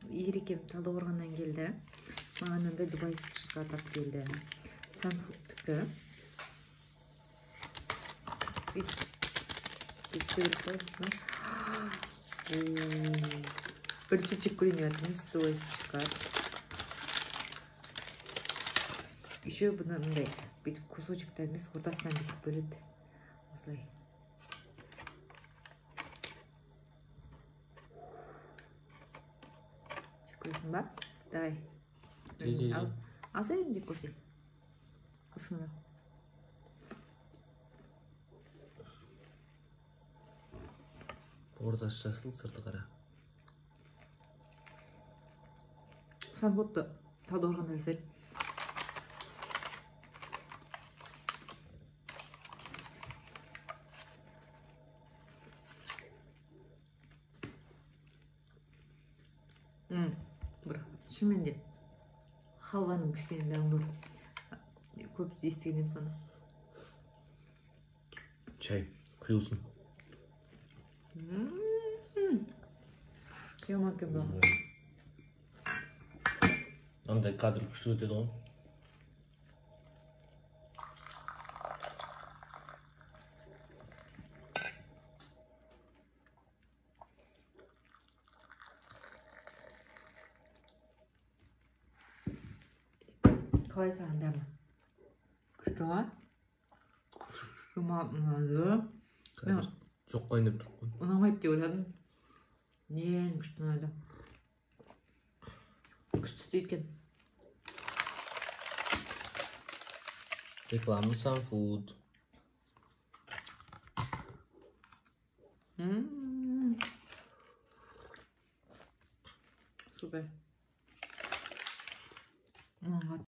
Ерекем Талдықорғаннан келді. Маған мындай дубайский шоколад алып келді. Санфудтікі. Бірінші жек көрейін жатырмыз дубайский шоколад. Еще бұны мындай бүйтіп кусочектер емес, ортасынан бүйтіп бөледі. Осылай. Жек көресің ба? Давай. Алсайын жек көрсең. Құсыңа. Ортасы жасыл, сырты қара. Санфудты Талдықорғанда жасайды. Бірақ шынымен де халваның кішкене дәмі бар. Көп естігенем соны. Чай, құйылсын. Қияман екен ба. Андай кадр күшті өтеді ғой. Қалай саған дәмі? Күшті ма? Күшті ма ұнады? Жоқ қайнап тұр ғой. Ұнамайды деп ойладым. Нен күшті ұнайды. Күшті істейді екен. Реклама Санфуд. Супер.